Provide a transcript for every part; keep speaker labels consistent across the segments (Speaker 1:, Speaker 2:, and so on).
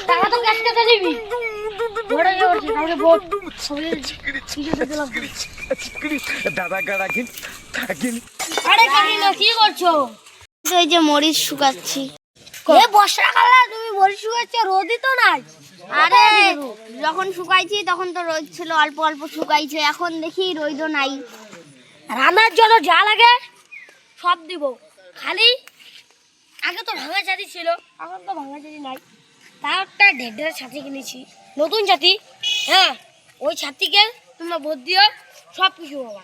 Speaker 1: টাকা তো ক্যাশ টাকা দিবি বড় জোর তাহলে ভোট
Speaker 2: দাদা গাড়া কিন
Speaker 1: আরে কাকিমা কি করছো?
Speaker 3: এই যে মরিচ শুকাচ্ছি।
Speaker 1: এ বর্ষাকালে তুমি মরিচ শুকাচ্ছ, রোদই তো নাই।
Speaker 3: আরে যখন শুকাইছি তখন তো রোদ ছিল, অল্প অল্প শুকাইছে, এখন দেখি রোদও নাই।
Speaker 1: রান্নার জন্য যা লাগে সব দিব, খালি আগে তো ভাঙা ছাতি ছিল, এখন তো ভাঙা ছাতি নাই। তাও একটা ঢেঢের ছাতি কিনেছি, নতুন ছাতি। হ্যাঁ, ওই ছাতিকে তোমরা ভোট দিও, সব কিছু বাবা।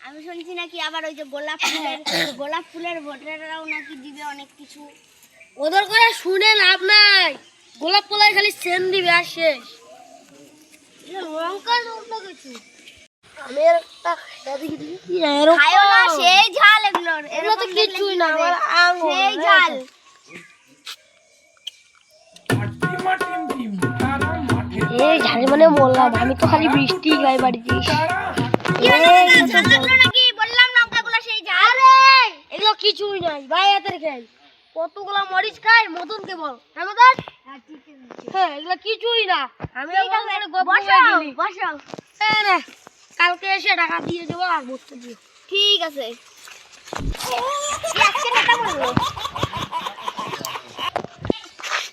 Speaker 3: আমি শুনছি নাকি আবার ওই যে গোলাপ ফুলের ভোটাররাও নাকি দিবে অনেক কিছু।
Speaker 1: ওদের করে শুনে লাভ নাই, গোলাপ পোলায় খালি সেন দিবে আর শেষ।
Speaker 3: লঙ্কার অন্য কিছু
Speaker 1: আমি আর একটা দাদিকে দিই
Speaker 3: খায়ও না, সেই ঝাল এগুলোর।
Speaker 1: এগুলো তো কিছুই না, আমার আঙুল
Speaker 3: সেই ঝাল।
Speaker 1: এই ঝাড়ি মানে বললাম, আমি তো খালি বৃষ্টি গায়ে বাড়িতে।
Speaker 3: কি হলো দাদা, ঝাল লাগলো নাকি? বললাম লঙ্কাগুলো সেই ঝাল।
Speaker 1: এগুলো কিছুই নাই, ভাই হাতের খাই। কতগুলো মরিচ খাই মদনকে বল, হ্যাঁ মদন? হ্যাঁ, এগুলো কিছুই না। আমি
Speaker 3: বসো।
Speaker 1: কালকে এসে টাকা দিয়ে দেবো আর বসতে দিও।
Speaker 3: ঠিক আছে। আজকে টাকা বলবো।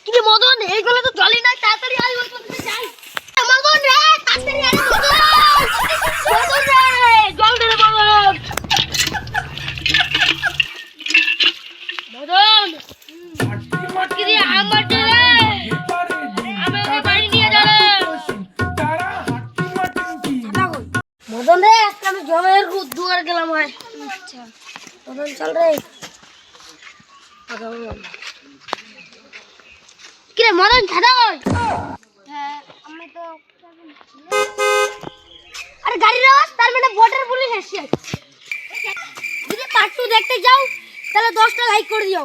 Speaker 1: কিন্তু মদন এইগুলো তো জলই নাই, তাড়াতাড়ি আয় ওই পথে যাই। মদন রে, তাড়াতাড়ি আয় মদন। মদন রে, জল দে রে মদন। মদন, কি রে আমার দে রে। আমি ওকে বাড়ি নিয়ে যাবে। মদন রে, আজকে আমি জমের দুয়ার গেলাম হয়। আচ্ছা মদন চল রে। কি রে মদন ছাড়া?
Speaker 3: হ্যাঁ, আমি তো
Speaker 1: আরে গাড়ির আওয়াজ, তার মানে ভোটার পুলিশ এসেছে। যদি পার্ট 2 দেখতে যাও তাহলে 10টা লাইক করে দিও।